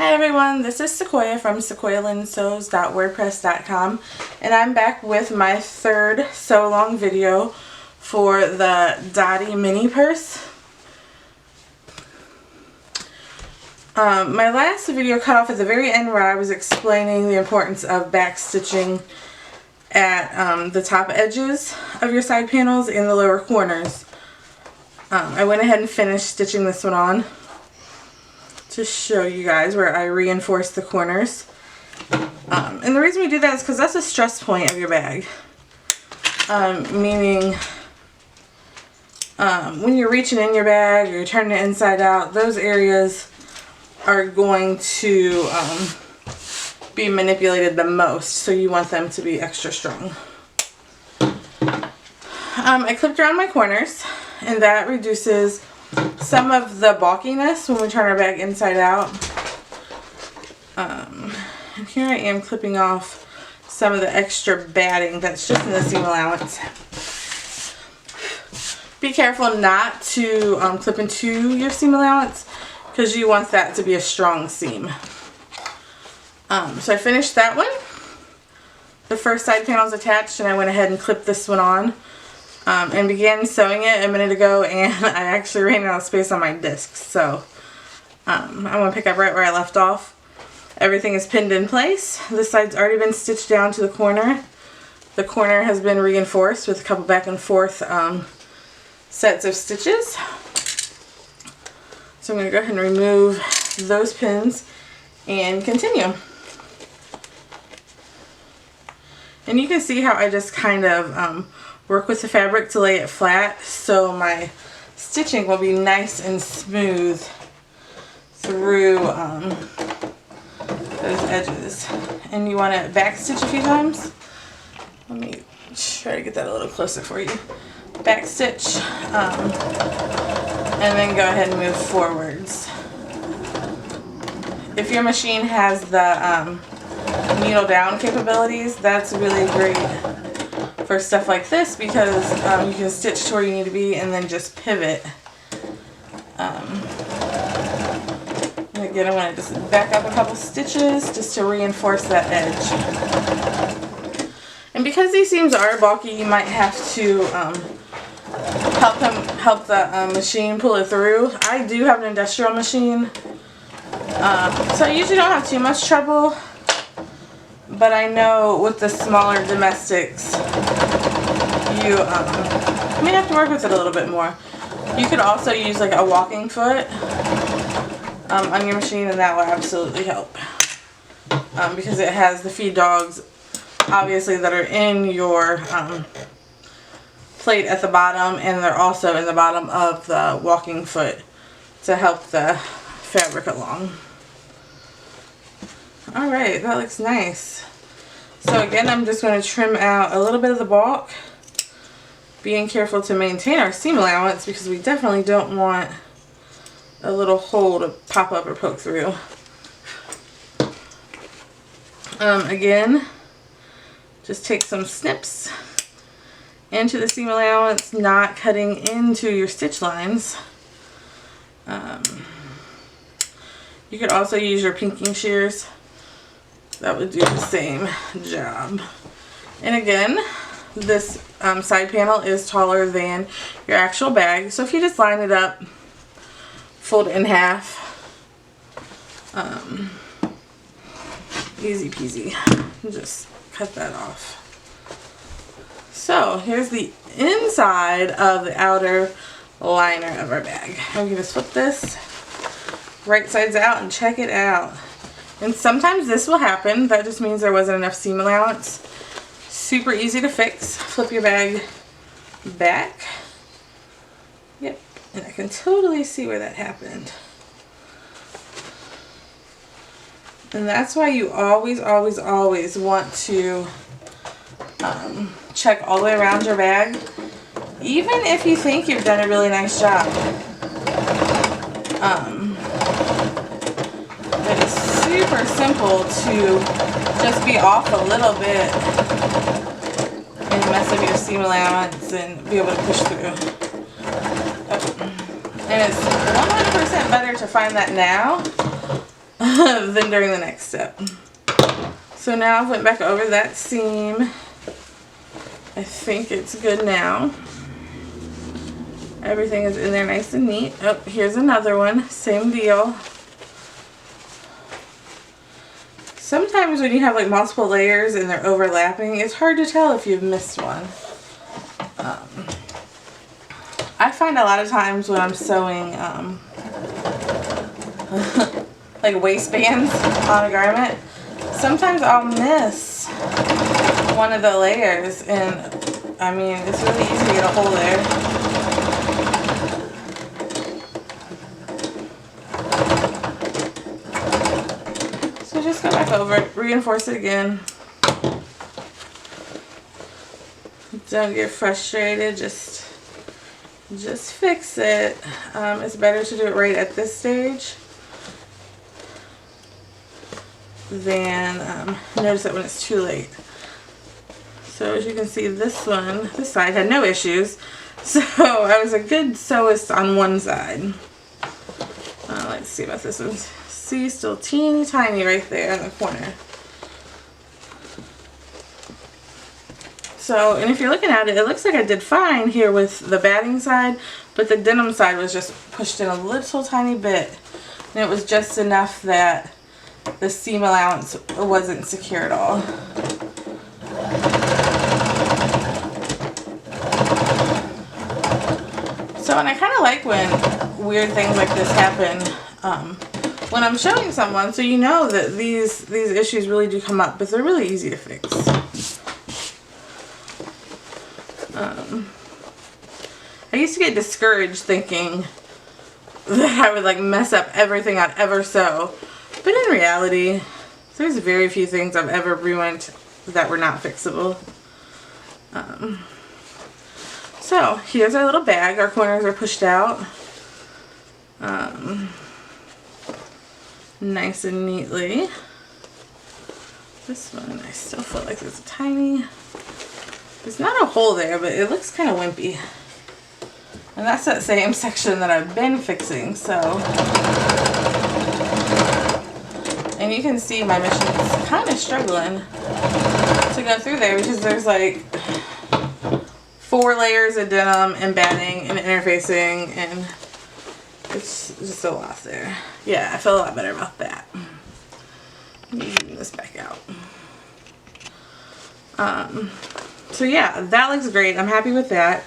Hi everyone, this is Sequoia from sequoialinsews.wordpress.com, and I'm back with my third sew along video for the Dotty mini purse. My last video cut off at the very end where I was explaining the importance of back stitching at the top edges of your side panels in the lower corners. I went ahead and finished stitching this one on to show you guys where I reinforced the corners. And the reason we do that is because that's a stress point of your bag. Meaning when you're reaching in your bag or you're turning it inside out, those areas are going to be manipulated the most, so you want them to be extra strong. I clipped around my corners, and that reduces some of the bulkiness when we turn our bag inside out. And here I am clipping off some of the extra batting that's just in the seam allowance. Be careful not to clip into your seam allowance because you want that to be a strong seam. So I finished that one. The first side panel is attached, and I went ahead and clipped this one on. And began sewing it a minute ago, and I actually ran out of space on my discs, so I'm going to pick up right where I left off. Everything is pinned in place. This side's already been stitched down to the corner. The corner has been reinforced with a couple back and forth sets of stitches. So I'm going to go ahead and remove those pins and continue. And you can see how I just kind of work with the fabric to lay it flat so my stitching will be nice and smooth through those edges. And you want to back stitch a few times. Let me try to get that a little closer for you. Back stitch and then go ahead and move forwards. If your machine has the needle down capabilities, that's really great for stuff like this because you can stitch to where you need to be and then just pivot. Again, I want to just back up a couple stitches just to reinforce that edge. And because these seams are bulky, you might have to help the machine pull it through. I do have an industrial machine, so I usually don't have too much trouble. But I know with the smaller domestics, you may have to work with it a little bit more. You could also use like a walking foot on your machine, and that will absolutely help. Because it has the feed dogs, obviously, that are in your plate at the bottom, and they're also in the bottom of the walking foot to help the fabric along. Alright, that looks nice. So again, I'm just going to trim out a little bit of the bulk, being careful to maintain our seam allowance because we definitely don't want a little hole to pop up or poke through. Again, just take some snips into the seam allowance, not cutting into your stitch lines. You could also use your pinking shears. That would do the same job. And again, this side panel is taller than your actual bag, so if you just line it up, fold it in half, easy peasy, just cut that off. So here's the inside of the outer liner of our bag. I'm going to flip this right sides out and check it out. And sometimes this will happen. That just means there wasn't enough seam allowance. Super easy to fix. Flip your bag back. Yep. And I can totally see where that happened. And that's why you always, always, always want to check all the way around your bag. Even if you think you've done a really nice job. It's super simple to just be off a little bit and mess up your seam allowance and be able to push through. And it's 100% better to find that now than during the next step. So now I went back over that seam. I think it's good now. Everything is in there nice and neat. Oh, here's another one. Same deal. Sometimes when you have like multiple layers and they're overlapping, it's hard to tell if you've missed one. I find a lot of times when I'm sewing like waistbands on a garment, sometimes I'll miss one of the layers, and I mean, it's really easy to get a hole there. So just go back over it, reinforce it again. Don't get frustrated, just fix it. It's better to do it right at this stage than notice it when it's too late. So as you can see, this side had no issues. So I was a good sewist on one side. Let's see about this one. See, still teeny tiny right there in the corner. So, and if you're looking at it, it looks like I did fine here with the batting side, but the denim side was just pushed in a little tiny bit. And it was just enough that the seam allowance wasn't secure at all. So, and I kind of like when weird things like this happen when I'm showing someone, so you know that these issues really do come up, but they're really easy to fix. I used to get discouraged thinking that I would like mess up everything I'd ever sew, but in reality, there's very few things I've ever ruined that were not fixable. So here's our little bag. Our corners are pushed out nice and neatly. This one, I still feel like there's a tiny, there's not a hole there, but it looks kind of wimpy. And that's that same section that I've been fixing, so. And you can see my machine is kind of struggling to go through there because there's like 4 layers of denim and batting and interfacing, and it's just a lot there. Yeah, I feel a lot better about that. Let me move this back out. So yeah, that looks great. I'm happy with that.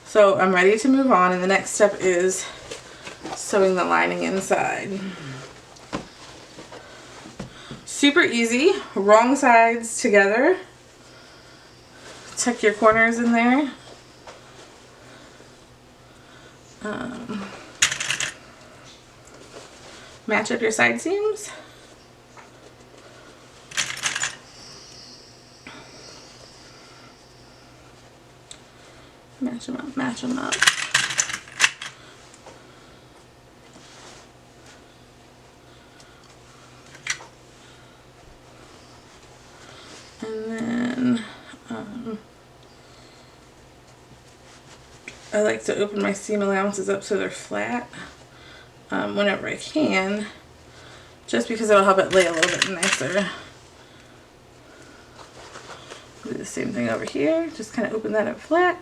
So I'm ready to move on, and the next step is sewing the lining inside. Super easy, wrong sides together. Tuck your corners in there. Match up your side seams. Match them up, match them up. And then I like to open my seam allowances up so they're flat whenever I can, just because it'll help it lay a little bit nicer. Do the same thing over here, just kind of open that up flat.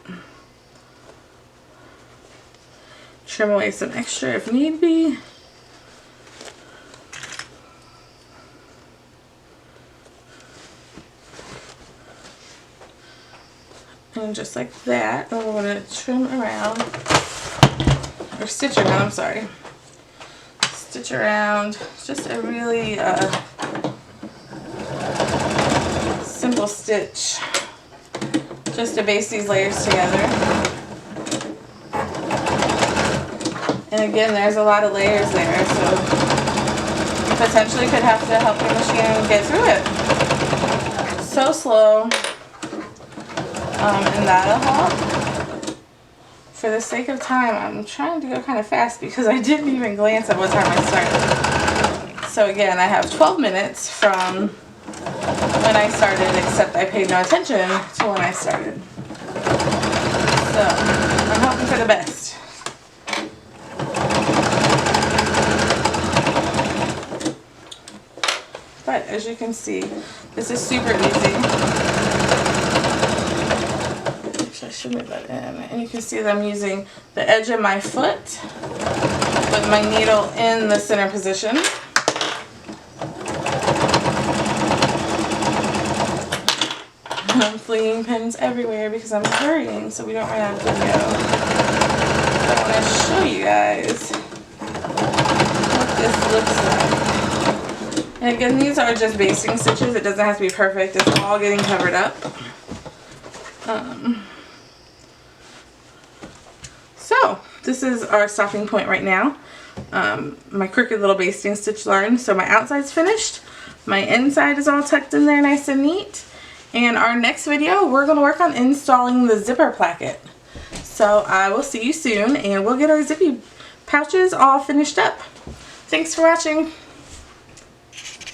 Trim away some extra if need be. And just like that, we're going to trim around, or stitch around, I'm sorry. Stitch around, just a really simple stitch, just to base these layers together. And again, there's a lot of layers there, so you potentially could have to help your machine get through it. So slow. And that'll help. For the sake of time, I'm trying to go kind of fast because I didn't even glance at what time I started. So again, I have 12 minutes from when I started, except I paid no attention to when I started. So, I'm hoping for the best. But as you can see, this is super easy. Actually, I should move that in. And you can see that I'm using the edge of my foot with my needle in the center position. I'm flinging pins everywhere because I'm hurrying so we don't run out of video. I want to show you guys what this looks like. And again, these are just basting stitches. It doesn't have to be perfect. It's all getting covered up. So this is our stopping point right now. My crooked little basting stitch learned. So my outside's finished. My inside is all tucked in there nice and neat. And our next video, we're going to work on installing the zipper placket. So I will see you soon, and we'll get our zippy pouches all finished up. Thanks for watching.